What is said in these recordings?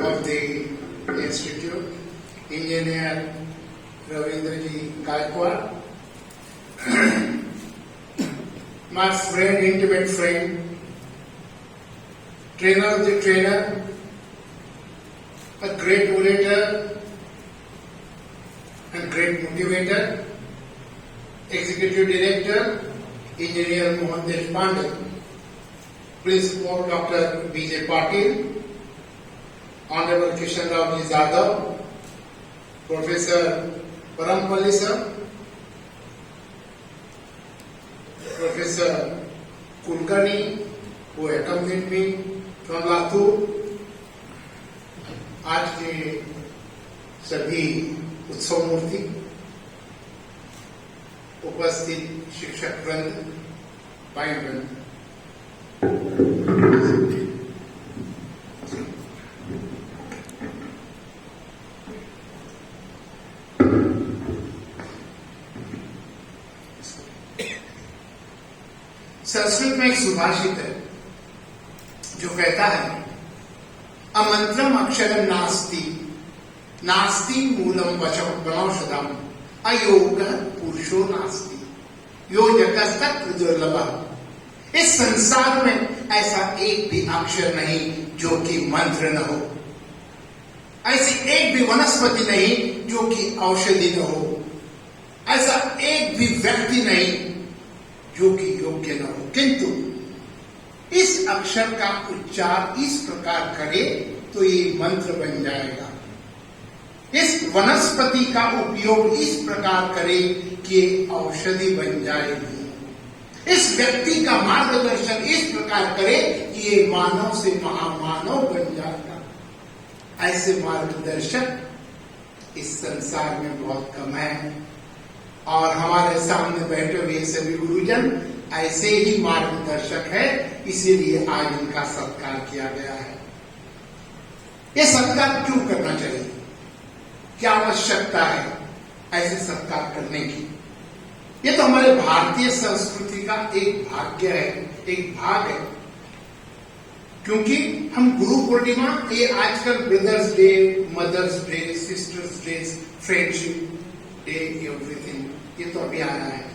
of the Institute, Engineer Ravindraji Gaikwad, my friend, intimate friend, trainer of the trainer, a great orator and great motivator, Executive Director, Engineer Mohan Deshpande, Principal Dr. B.J. Patil, Honorable Kishan Rao Jadhav, Professor Parampalli sir, Professor Kulkarni, who accompanied me from Latur, आज के सभी उत्सव मूर्ति, उपस्थित शिक्षक वृंद, भाई बहन, संस्कृत में एक सुभाषित है जो कहता है अमंत्रम अक्षरम नास्ति नास्ति मूलम वनौषधम अयोग पुरुषो नास्ति योजकस्तत्र दुर्लभ। इस संसार में ऐसा एक भी अक्षर नहीं जो कि मंत्र न हो, ऐसी एक भी वनस्पति नहीं जो कि औषधि न हो, ऐसा एक भी व्यक्ति नहीं जो कि योग्य न हो, किंतु इस अक्षर का उच्चार इस प्रकार करे तो ये मंत्र बन जाएगा। इस वनस्पति का उपयोग इस प्रकार करे कि औषधि बन जाएगी। इस व्यक्ति का मार्गदर्शन इस प्रकार करे कि ये मानव से महामानव बन जाएगा। ऐसे मार्गदर्शक इस संसार में बहुत कम है और हमारे सामने बैठे हुए सभी गुरुजन ऐसे ही मार्गदर्शक है, इसीलिए आज इनका सत्कार किया गया है। ये सत्कार क्यों करना चाहिए, क्या आवश्यकता है ऐसे सत्कार करने की? ये तो हमारे भारतीय संस्कृति का एक भाग्य है, एक भाग है, क्योंकि हम गुरु पूर्णिमा, ये आजकल brother's day, mother's day, sister's day, friendship day, everything, ये तो अभी आया है।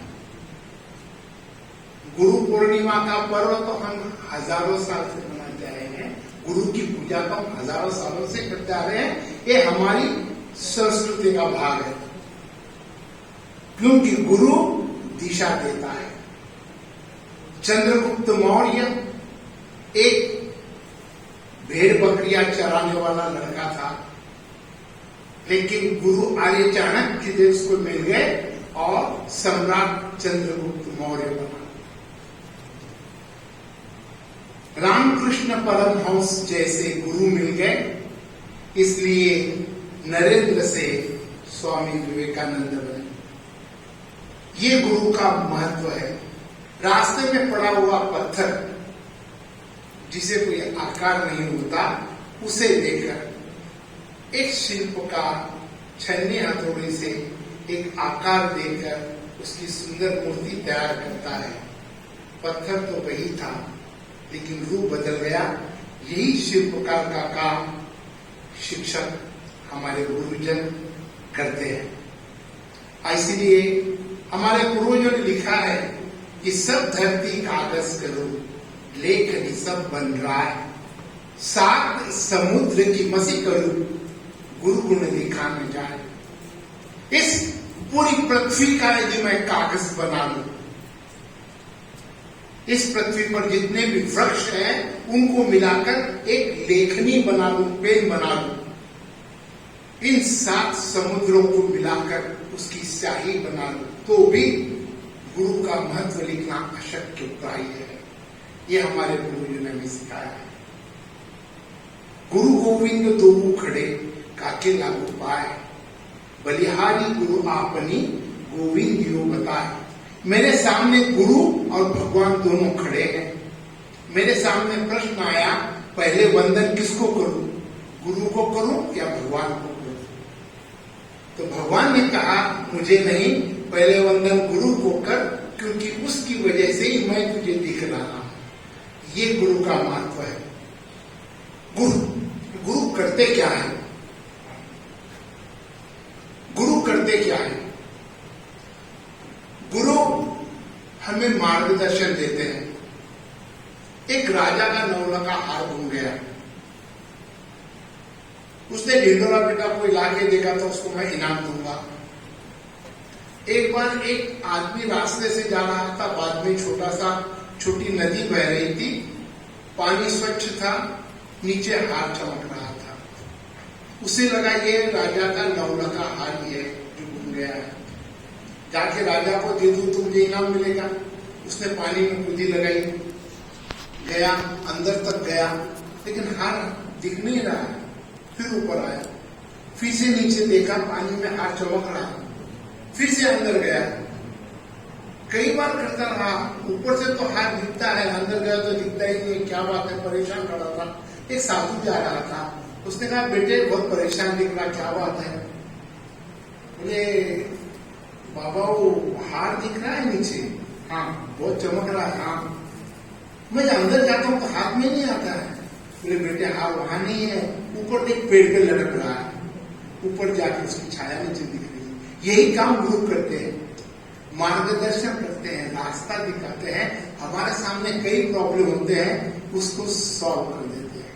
गुरु पूर्णिमा का पर्व तो हम हजारों साल से मनाते आए हैं, गुरु की पूजा को हम हजारों सालों से करते आ रहे हैं। ये हमारी संस्कृति का भाग है, क्योंकि गुरु दिशा देता है। चंद्रगुप्त मौर्य एक भेड़ बकरियां चराने वाला लड़का था, लेकिन गुरु आर्य चाणक्य देव उसको मिल गए और सम्राट चंद्रगुप्त मौर्य बना। रामकृष्ण परमहंस जैसे गुरु मिल गए, इसलिए नरेंद्र से स्वामी विवेकानंद बने। ये गुरु का महत्व है। रास्ते में पड़ा हुआ पत्थर जिसे कोई आकार नहीं होता, उसे लेकर एक शिल्पकार छन्नी हथौड़ी से एक आकार देकर उसकी सुंदर मूर्ति तैयार करता है। पत्थर तो वही था, लेकिन रूप बदल गया। यही शिल्पकार का काम शिक्षक, हमारे गुरुजन करते हैं। इसलिए हमारे पूर्वजों ने लिखा है कि सब धरती कागज करो, लेखनी सब बन रहा है, सात समुद्र की मसी करो, गुरु गुण लिखा न जाए। इस पूरी पृथ्वी का यदि मैं कागज बना लूं, इस पृथ्वी पर जितने भी वृक्ष हैं उनको मिलाकर एक लेखनी बना लूं, पेन बना लूं, इन सात समुद्रों को मिलाकर उसकी स्याही बना लूं, तो भी गुरु का महत्व लिखना अशक्य प्राय है। ये हमारे गुरुजों ने हमें सिखाया है। गुरु गोविंद दो खड़े काके लागू पाए, बलिहारी गुरु आपनी गोविंद यो बताए। मेरे सामने गुरु और भगवान दोनों खड़े हैं। मेरे सामने प्रश्न आया, पहले वंदन किसको करूं, गुरु को करूं या भगवान को करूं? तो भगवान ने कहा मुझे नहीं, पहले वंदन गुरु को कर, क्योंकि उसकी वजह से ही मैं तुझे दिख रहा हूं। ये गुरु का महत्व है। गुरु कर करते क्या है? गुरु करते क्या है? गुरु हमें मार्गदर्शन देते हैं। एक राजा का नौलखा हार घूम गया, उसने ढिंडोरा बेटा कोई लाके देगा तो उसको मैं इनाम दूंगा। एक बार एक आदमी रास्ते से जा रहा था, बाद में छोटी नदी बह रही थी, पानी स्वच्छ था, नीचे हार चमक रहा था। उसे लगा ये राजा का नौलखा हार ही है जो घूम गया है, जाके राजा को दे दूं तो मुझे इनाम मिलेगा। उसने पानी में कूदी लगाई, गया अंदर तक गया, लेकिन हार दिख नहीं रहा है। फिर ऊपर आया, फिर से नीचे देखा, पानी में हार चमक रहा, फिर से अंदर गया, कई बार करता रहा। ऊपर से तो हार दिखता है, अंदर गया तो दिखता ही नहीं, क्या बात है, परेशान खड़ा था। एक साधु जा रहा था, उसने कहा बेटे बहुत परेशान दिख रहा, क्या बात है? बोले बाबा वो हार दिख रहा है नीचे। हाँ बहुत चमक रहा है। हाँ मैं अंदर जाता हूँ तो हाथ में नहीं आता है। बोले बेटे हार वहां नहीं है, ऊपर एक पेड़ पे लटक रहा है, ऊपर जाके उसकी छाया नीचे दिख रही है। यही काम गुरु करते हैं, मार्गदर्शन करते हैं, रास्ता दिखाते हैं। हमारे सामने कई प्रॉब्लम होते हैं, उसको सॉल्व कर देते हैं।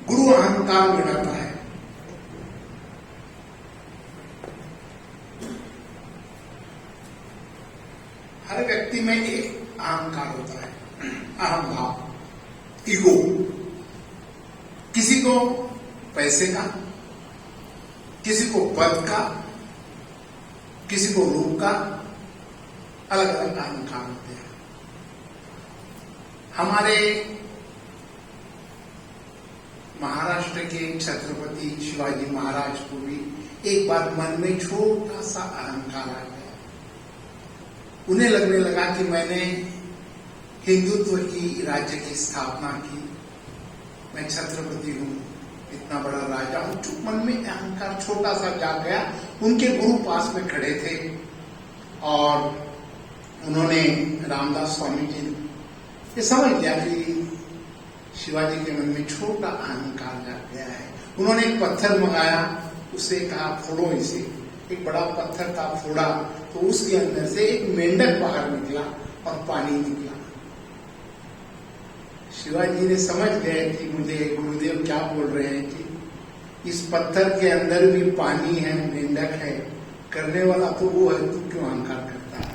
गुरु अहंकार मिटाता है। हर व्यक्ति में एक अहंकार होता है, अहम भाव, ईगो। किसी को पैसे का, किसी को पद का, किसी को रूप का, अलग अलग अहंकार होते हैं। हमारे महाराष्ट्र के छत्रपति शिवाजी महाराज को भी एक बार मन में छोटा सा अहंकार आ गया। उन्हें लगने लगा कि मैंने हिंदुत्व की राज्य की स्थापना की, मैं छत्रपति हूं, इतना बड़ा राजा हूं। चुप मन में अहंकार छोटा सा जाग गया। उनके गुरु पास में खड़े थे और उन्होंने रामदास स्वामी जी ये समझ लिया कि शिवाजी के मन में छोटा अहंकार जाग गया है। उन्होंने एक पत्थर मंगाया, उससे कहा फोड़ो इसे। एक बड़ा पत्थर था, फोड़ा तो उसके अंदर से एक मेंढक बाहर निकला और पानी निकला। शिवाजी ने समझ गए कि मुझे गुरुदेव क्या बोल रहे हैं कि इस पत्थर के अंदर भी पानी है, मेंढक है, करने वाला तो वो है, तू क्यों अहंकार करता है?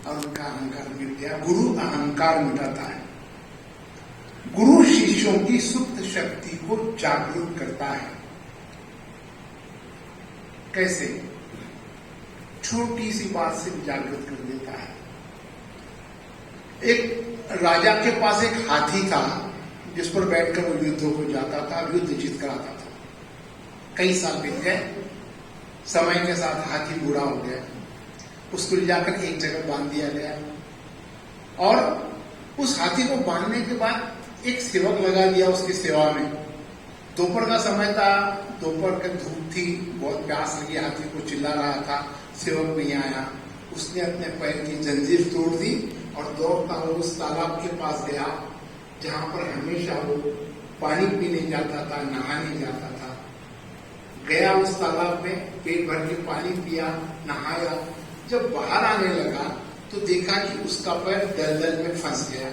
और उनका अहंकार मिट गया। गुरु अहंकार मिटाता है। गुरु शिष्यों की सुप्त शक्ति को जागरूक करता है। कैसे? छोटी सी बात से जागृत कर देता है। एक राजा के पास एक हाथी था जिस पर बैठकर वो युद्धों को जाता था, युद्ध जीत कर आता था। कई साल बीत गए, समय के साथ हाथी बूढ़ा हो गया, उसको ले जाकर एक जगह बांध दिया गया और उस हाथी को बांधने के बाद एक सेवक लगा दिया उसकी सेवा में। दोपहर का समय था, दोपहर की धूप थी, बहुत प्यास लगी, हाथी को चिल्ला रहा था, सेवक नहीं आया। उसने अपने पैर की जंजीर तोड़ दी और दौड़ता हुआ उस तालाब के पास गया जहां पर हमेशा वो पानी पीने जाता था, नहाने जाता था। गया उस तालाब में, पेट भर के पानी पिया, नहाया। जब बाहर आने लगा तो देखा कि उसका पैर दलदल में फंस गया।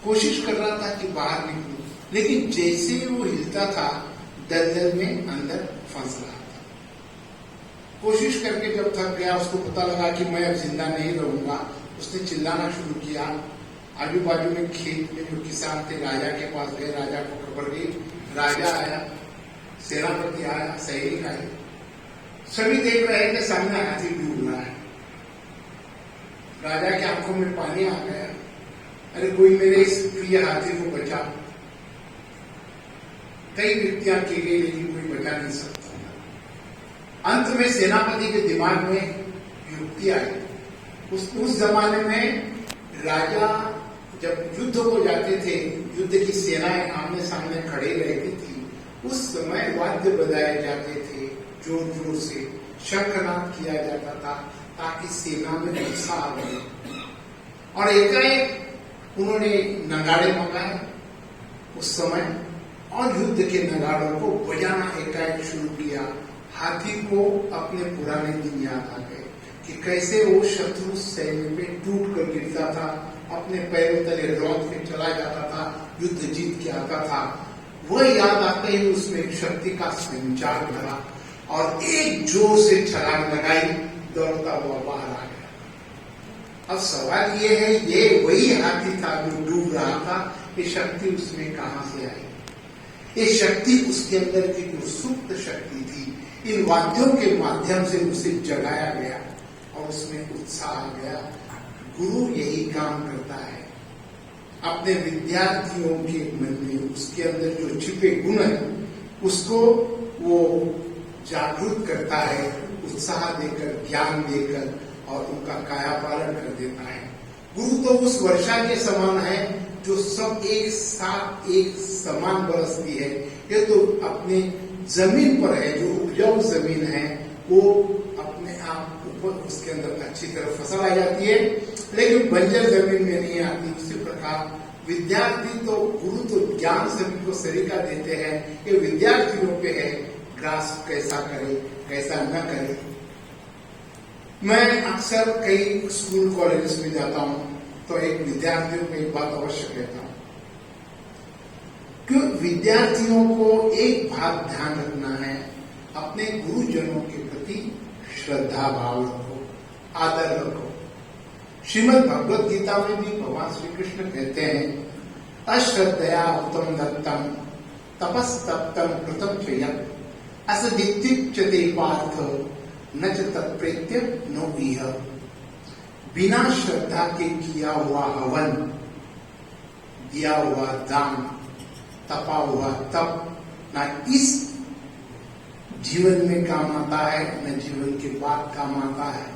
कोशिश कर रहा था कि बाहर निकलूं, लेकिन जैसे ही वो हिलता था दलदल में अंदर फंस रहा था। कोशिश करके जब थक गया, उसको पता लगा कि मैं अब जिंदा नहीं रहूंगा, उसने चिल्लाना शुरू किया। आजू बाजू में खेत में जो किसान थे राजा के पास गए, राजा को खबर दी, राजा आया, सेनापति आया, सैनिक आए, सभी देख रहे हैं कि सामने हाथी डूब रहा है। राजा की आंखों में पानी आ गया, अरे कोई मेरे इस प्रिय हाथी को बचा। कई व्यक्तियां की गई लेकिन कोई बचा नहीं सकता। अंत में सेनापति के दिमाग में युक्ति आई। उस जमाने में राजा जब युद्ध को जाते थे, युद्ध की सेनाएं आमने सामने खड़े रहती थी, उस समय वाद्य बजाए जाते थे, जोर जोर से शंखनाद किया जाता था ताकि सेना में उत्साह बने। और एकाएक उन्होंने नगाड़े मंगाए उस समय और युद्ध के नगाड़ों को बजाना एकाएक शुरू किया। हाथी को अपने पुराने दिन याद आ गए कि कैसे वो शत्रु सैन्य पे टूट कर गिरता था, अपने पैरों तले लौट के चला जाता था, युद्ध जीत के आता था। वह याद आते ही उसमें एक शक्ति का संचार करा और एक जोर से छलांग लगाई, दौड़ता हुआ बाहर आ गया। अब सवाल ये है, ये वही हाथी था जो डूब रहा था, ये शक्ति उसमें कहां से आई? ये शक्ति उसके अंदर की जो सुप्त शक्ति थी, इन वाद्यों के माध्यम से उसे जगाया गया और उसमें उत्साह आ गया। गुरु यही काम करता है, अपने विद्यार्थियों के मन में उसके अंदर जो छिपे गुण है उसको वो जागरूक करता है, उत्साह देकर, ज्ञान देकर और उनका कायापालन कर देता है। गुरु तो उस वर्षा के समान है जो सब एक साथ एक समान बरसती है। ये तो अपने जमीन पर है, जो उपजाऊ जमीन है वो अपने आप ऊपर उसके अंदर अच्छी तरह फसल आ जाती है, लेकिन बंजर जमीन में नहीं आती। उसी प्रकार विद्यार्थी तो गुरु तो ज्ञान सभी को सलीका देते हैं, ये विद्यार्थियों पे है ग्रास कैसा करे कैसा न करे। मैं अक्सर कई स्कूल कॉलेजेस में जाता हूँ तो एक विद्यार्थियों को एक बात अवश्य कहता हूँ कि विद्यार्थियों को एक बात ध्यान रखना है, अपने गुरुजनों के प्रति श्रद्धा भाव रखो, आदर रखो। श्रीमद् भगवद गीता में भी भगवान श्री कृष्ण कहते हैं, अश्रद्धया उत्तम दत्तम तपस्तप्तम कृतम च यत् असदित्युच्यते पार्थ न च तत्प्रेत्य नो इह। बिना श्रद्धा के किया हुआ हवन, दिया हुआ दान, तपा हुआ तप ना इस जीवन में काम आता है न जीवन के बाद काम आता है।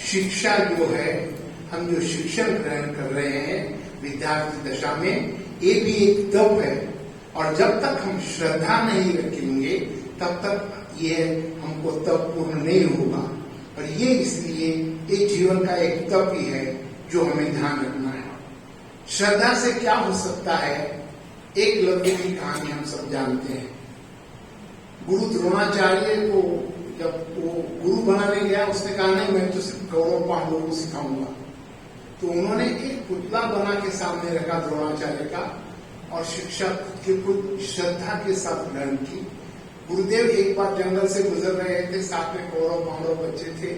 शिक्षा जो है, हम जो शिक्षण ग्रहण कर रहे हैं विद्यार्थी दशा में, ये भी एक तप है और जब तक हम श्रद्धा नहीं रखेंगे तब तक ये हमको तप पूर्ण नहीं होगा। और ये इसलिए एक जीवन का एक तप ही है जो हमें ध्यान रखना है। श्रद्धा से क्या हो सकता है? एक लव्य की कहानी हम सब जानते हैं। गुरु द्रोणाचार्य को जब वो गुरु बनाने गया, उसने कहा नहीं मैं तो सिर्फ कौरव पांडवों को सिखाऊंगा। तो उन्होंने एक पुतला बना के सामने रखा द्रोणाचार्य का और शिक्षा के खुद श्रद्धा के साथ ग्रहण की। गुरुदेव एक बार जंगल से गुजर रहे थे, साथ में कौरव पांडव बच्चे थे।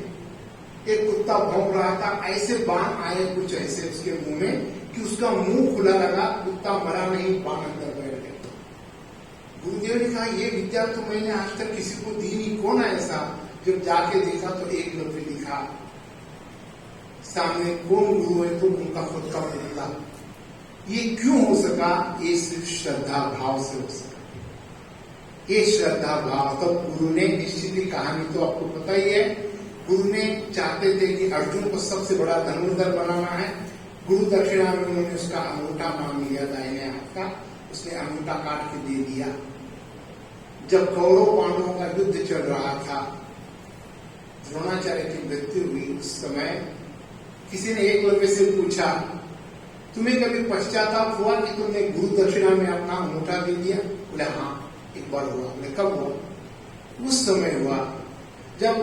एक कुत्ता भौंक रहा था, ऐसे बाण आए कुछ ऐसे उसके मुंह में कि उसका मुंह खुला लगा, कुत्ता मरा नहीं, बाण अंदर बैठ गया। गुरुदेव ने कहा ये विद्या तो मैंने आज तक किसी को दी नहीं, कौन है ऐसा? जब जाके देखा तो एक लफ्ज लिखा, सामने कौन गुरु है? तो उनका खुद का पुतला। ये क्यों हो सका? ये सिर्फ श्रद्धा भाव से हो सका। ये श्रद्धा भाव, तब गुरु ने निश्चित ही कहानी तो आपको पता ही है, गुरु ने चाहते थे कि अर्जुन को सबसे बड़ा धनुर्धर बनाना है। गुरु दक्षिणा में उन्होंने उसका अंगूठा मांग लिया दाहिने हाथ का, उसने अंगूठा काट के दे दिया। जब कौरव पांडवों का युद्ध चल रहा था, द्रोणाचार्य की मृत्यु हुई, उस समय किसी ने एक लड़के से पूछा, तुम्हें कभी पश्चाताप हुआ कि तुमने गुरु दक्षिणा में अपना अंगूठा दे दिया? बोले हाँ एक बार हुआ। बोले कब हुआ? उस समय हुआ जब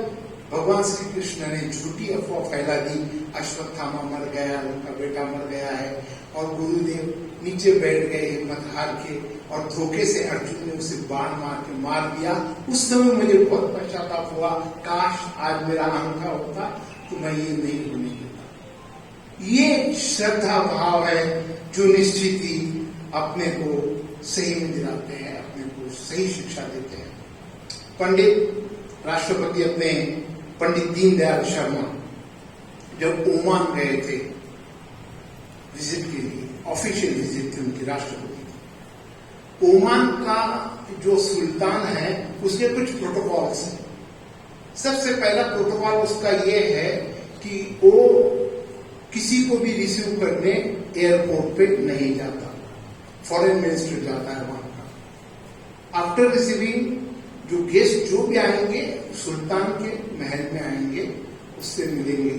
भगवान श्री कृष्ण ने झूठी अफवाह फैला दी, अश्वत्थामा मर गया, उनका बेटा मर गया है, और गुरुदेव नीचे बैठ गए हिम्मत हार के, और धोखे से अर्जुन ने उसे बाण मार के मार दिया। उस समय मुझे बहुत पश्चाताप हुआ, काश आज मेरा अंगूठा होता तो मैं ये नहीं होने देता। ये श्रद्धा भाव है जो निश्चित ही अपने को सही में दिलाते हैं, अपने को सही शिक्षा देते हैं। पंडित राष्ट्रपति अपने पंडित दीनदयाल शर्मा जब ओमान गए थे विजिट के लिए, ऑफिशियल विजिट थी उनकी राष्ट्रपति की। ओमान का जो सुल्तान है उसके कुछ प्रोटोकॉल्स हैं। सबसे पहला प्रोटोकॉल उसका ये है कि वो किसी को भी रिसीव करने एयरपोर्ट पे नहीं जाता, फॉरेन मिनिस्टर जाता है वहां का। आफ्टर रिसीविंग जो गेस्ट जो भी आएंगे सुल्तान के महल में आएंगे, उससे मिलेंगे।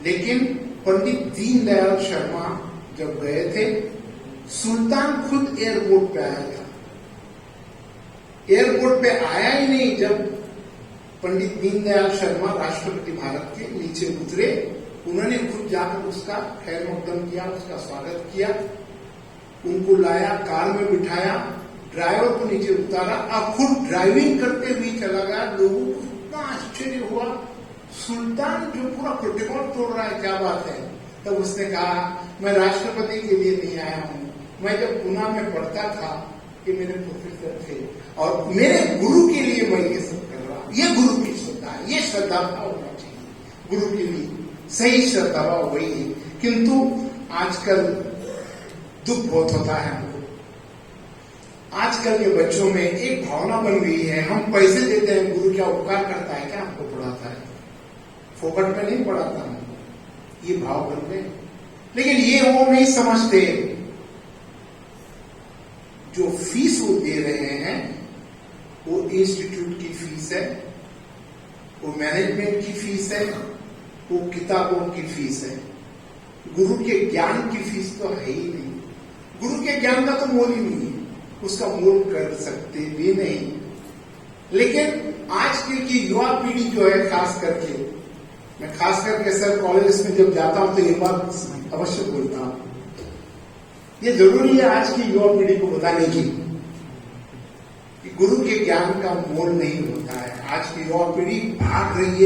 लेकिन पंडित दीनदयाल शर्मा जब गए थे सुल्तान खुद एयरपोर्ट पे आया था। एयरपोर्ट पे आया ही नहीं, जब पंडित दीनदयाल शर्मा राष्ट्रपति भारत के नीचे उतरे, उन्होंने खुद जाकर उसका खैर मकदम किया, उसका स्वागत किया, उनको लाया, कार में बिठाया, ड्राइवर को नीचे उतारा और खुद ड्राइविंग करते हुए चला गया। लोगों को इतना आश्चर्य हुआ, सुल्तान जो पूरा प्रोटोकॉल तोड़ रहा है, क्या बात है। तब उसने कहा, मैं राष्ट्रपति के लिए नहीं आया हूं, मैं जब पुणे में पढ़ता था कि मेरे प्रोफेसर थे और मेरे गुरु के लिए मैं ये सब कर रहा हूं। ये गुरु की श्रद्धा है, ये श्रद्धा भाव होना चाहिए गुरु के लिए, सही श्रद्धा भाव वही है। किंतु आजकल दुख बहुत होता है हमको। आजकल के बच्चों में एक भावना बन गई है, हम पैसे देते हैं, गुरु क्या उपकार करता है क्या, हमको पढ़ाता है, फोकट में नहीं पढ़ाता हमको, ये भाव बन गए। लेकिन ये वो नहीं समझते, जो फीस वो दे रहे हैं वो इंस्टीट्यूट की फीस है, वो मैनेजमेंट की फीस है, वो किताबों की फीस है। गुरु के ज्ञान की फीस तो है ही नहीं। गुरु के ज्ञान का तो मोल ही नहीं है, उसका मोल कर सकते भी नहीं। लेकिन आज की युवा पीढ़ी जो है, खास करके मैं खास करके सर कॉलेज में जब जाता हूं तो ये बात अवश्य बोलता हूं, ये जरूरी है आज की युवा पीढ़ी को बताने की कि गुरु के ज्ञान का मोल नहीं होता है। आज की युवा पीढ़ी भाग रही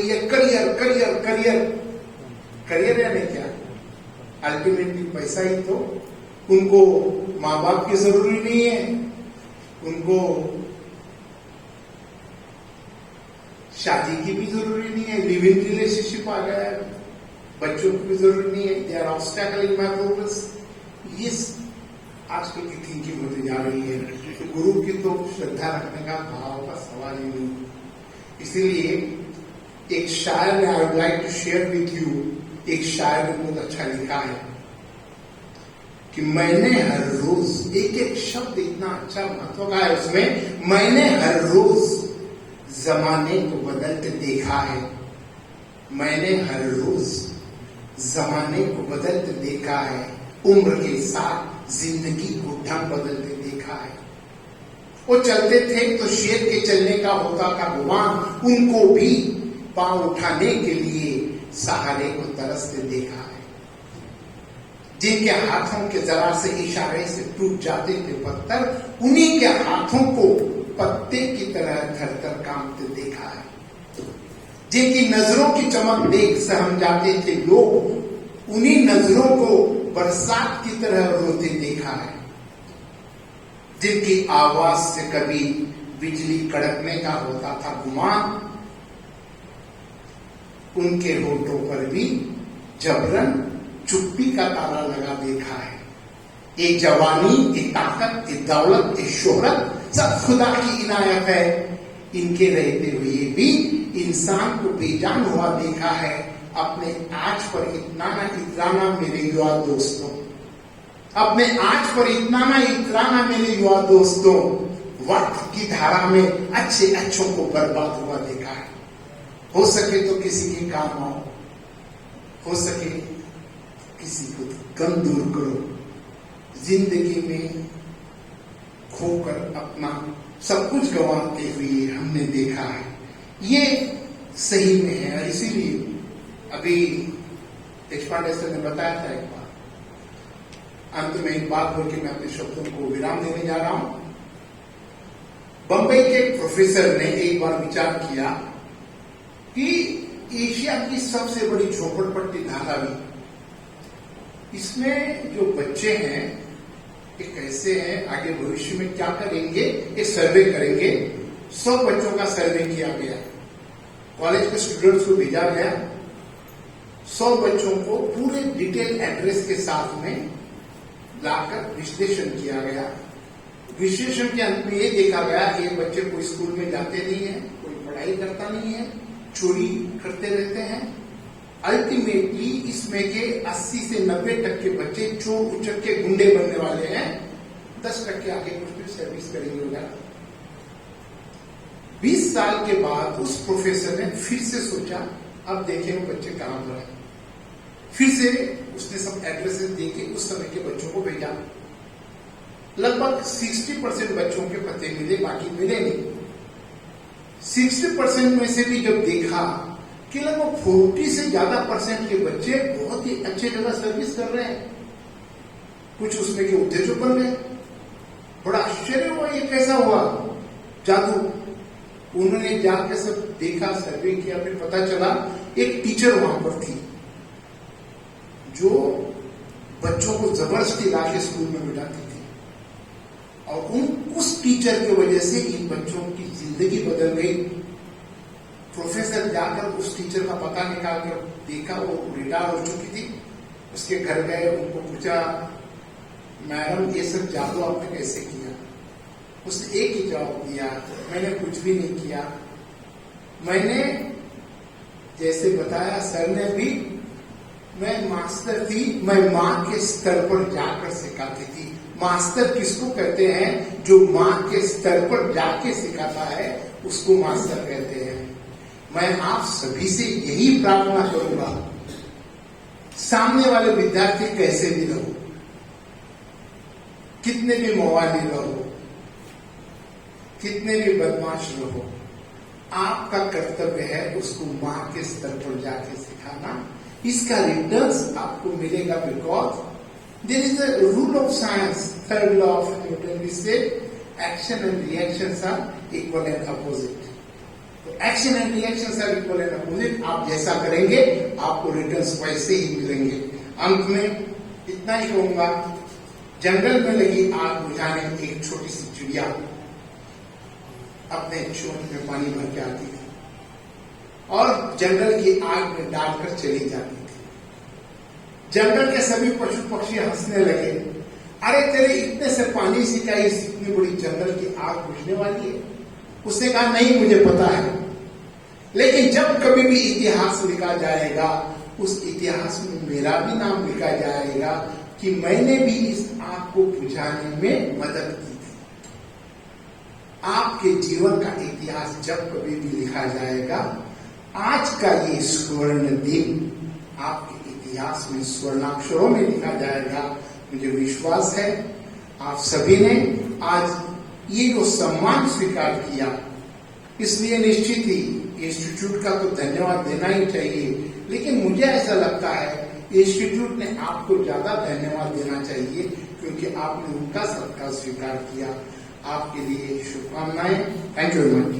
है करियर करियर करियर करियर, यानी क्या, अल्टीमेटली पैसा ही तो। उनको माँ बाप की जरूरी नहीं है, उनको शादी की भी जरूरी नहीं है, लिव इन रिलेशनशिप आ गया है, बच्चों की भी जरूरी नहीं है, they are obstacle in my progress. ये आजकल की थिंकिंग होती जा रही है। तो गुरु की तो श्रद्धा रखने का भाव का सवाल ही नहीं। इसीलिए एक शायर ने, I would like to share with you, एक शायर ने बहुत अच्छा लिखा है कि मैंने हर रोज, एक एक शब्द इतना अच्छा महत्व का है उसमें, मैंने हर रोज जमाने को बदलते देखा है, मैंने हर रोज जमाने को बदलते देखा है, उम्र के साथ जिंदगी को ढंग बदलते देखा है। वो चलते थे तो शेर के चलने का होता था गुमान, उनको भी पांव उठाने के लिए सहारे को तरसते देखा है। जिनके हाथों के जरा से इशारे से टूट जाते थे पत्थर, उन्हीं के हाथों को पत्ते की तरह धरकर कामते देखा है। जिनकी नजरों की चमक देख सहम जाते थे लोग, उन्हीं नजरों को बरसात की तरह रोते देखा है। जिनकी आवाज से कभी बिजली कड़कने का होता था गुमान, उनके होठों पर भी जबरन चुप्पी का ताला लगा देखा है। एक जवानी, एक ताकत, एक दौलत, एक शोहरत सब खुदा की इनायत है। इनके रहते हुए भी इंसान को बेजान हुआ देखा है। अपने आज पर इतराना मेरे युवा दोस्तों, अपने आज पर इतराना मेरे युवा दोस्तों, वक्त की धारा में अच्छे अच्छों को बर्बाद हुआ देखा है। हो सके तो किसी के काम आओ, हो सके किसी को गम दूर करो। जिंदगी में खोकर अपना सब कुछ गंवाते हुए हमने देखा है। ये सही में है। और इसीलिए अभी देशपांडे सर ने बताया था एक बार, अंत में एक बात बोल के मैं अपने शब्दों को विराम देने जा रहा हूं। बंबई के प्रोफेसर ने एक बार विचार किया कि एशिया की सबसे बड़ी झोपड़पट्टी धारावी, इसमें जो बच्चे हैं ये कैसे हैं, आगे भविष्य में क्या करेंगे, एक सर्वे करेंगे। 100 बच्चों का सर्वे किया गया, कॉलेज के स्टूडेंट्स को भेजा गया। 100 बच्चों को पूरे डिटेल एड्रेस के साथ में लाकर विश्लेषण किया गया। विश्लेषण के अंत में ये देखा गया कि ये बच्चे कोई स्कूल में जाते नहीं है, कोई पढ़ाई करता नहीं है, चोरी करते रहते हैं। अल्टीमेटली इसमें के 80 से 90% बच्चे चोर उचक के गुंडे बनने वाले हैं। 10% आगे कुछ भी सर्विस करेंगे वगैरह। 20 साल के बाद उस प्रोफेसर ने फिर से सोचा, अब देखें वो बच्चे कहां पर हैं। फिर से उसने सब एड्रेसेस देके उस समय के बच्चों को भेजा। लगभग 60% बच्चों के पते मिले, बाकी मिले नहीं। 60% में से भी जब देखा कि लगभग 40 से ज्यादा % के बच्चे बहुत ही अच्छे जगह सर्विस कर रहे हैं, कुछ उसमें के उद्योजक बन गए। बड़ा आश्चर्य हुआ, ये कैसा हुआ जादू। उन्होंने जाकर सब देखा, सर्वे किया, फिर पता चला एक टीचर वहां पर थी जो बच्चों को जबरदस्ती लाके स्कूल में बिठाती थी, और उस टीचर की वजह से इन बच्चों की जिंदगी बदल गई। प्रोफेसर जाकर उस टीचर का पता निकाल कर देखा, वो रिटायर हो चुकी थी। उसके घर गए, उनको पूछा, मैडम ये सब जादू आपने कैसे किया? उसने एक ही जवाब दिया, मैंने कुछ भी नहीं किया, मैंने जैसे बताया सर ने भी, मैं मास्टर थी, मैं माँ के स्तर पर जाकर सिखाती थी। मास्टर किसको कहते हैं? जो माँ के स्तर पर जाके सिखाता है उसको मास्टर कहते हैं। मैं आप सभी से यही प्रार्थना करूंगा, सामने वाले विद्यार्थी कैसे भी रहो, कितने भी मवाली रहो, कितने भी बदमाश रहो, आपका कर्तव्य है उसको माँ के स्तर पर जाके सिखाना। इसका रिटर्न्स आपको मिलेगा, because there is a rule of science, third law of Newton, we say action and reactions are equal and opposite. तो action and reactions are equal and opposite. आप जैसा करेंगे आपको रिटर्न्स वैसे ही मिलेंगे। अंत में इतना ही कहूंगा, जंगल में लगी आग बुझाने एक छोटी सी चिड़िया अपने चोंच में पानी भर के आती थी और जंगल की आग में डालकर चली जाती थी। जंगल के सभी पशु पक्षी हंसने लगे, अरे तेरे इतने से पानी से क्या इस इतनी बड़ी जंगल की आग बुझने वाली है? उसने कहा नहीं, मुझे पता है, लेकिन जब कभी भी इतिहास लिखा जाएगा उस इतिहास में मेरा भी नाम लिखा जाएगा कि मैंने भी इस आग को बुझाने में मदद की थी। आपके जीवन का इतिहास जब कभी भी लिखा जाएगा, आज का ये स्वर्ण दिन आपके इतिहास में स्वर्णाक्षरों में लिखा जाएगा। मुझे विश्वास है आप सभी ने आज ये जो सम्मान स्वीकार किया, इसलिए निश्चित ही इंस्टीट्यूट का तो धन्यवाद देना ही चाहिए, लेकिन मुझे ऐसा लगता है इंस्टीट्यूट ने आपको ज्यादा धन्यवाद देना चाहिए क्योंकि आपने उनका सत्कार स्वीकार किया। आपके लिए शुभकामनाएं। Thank you very much.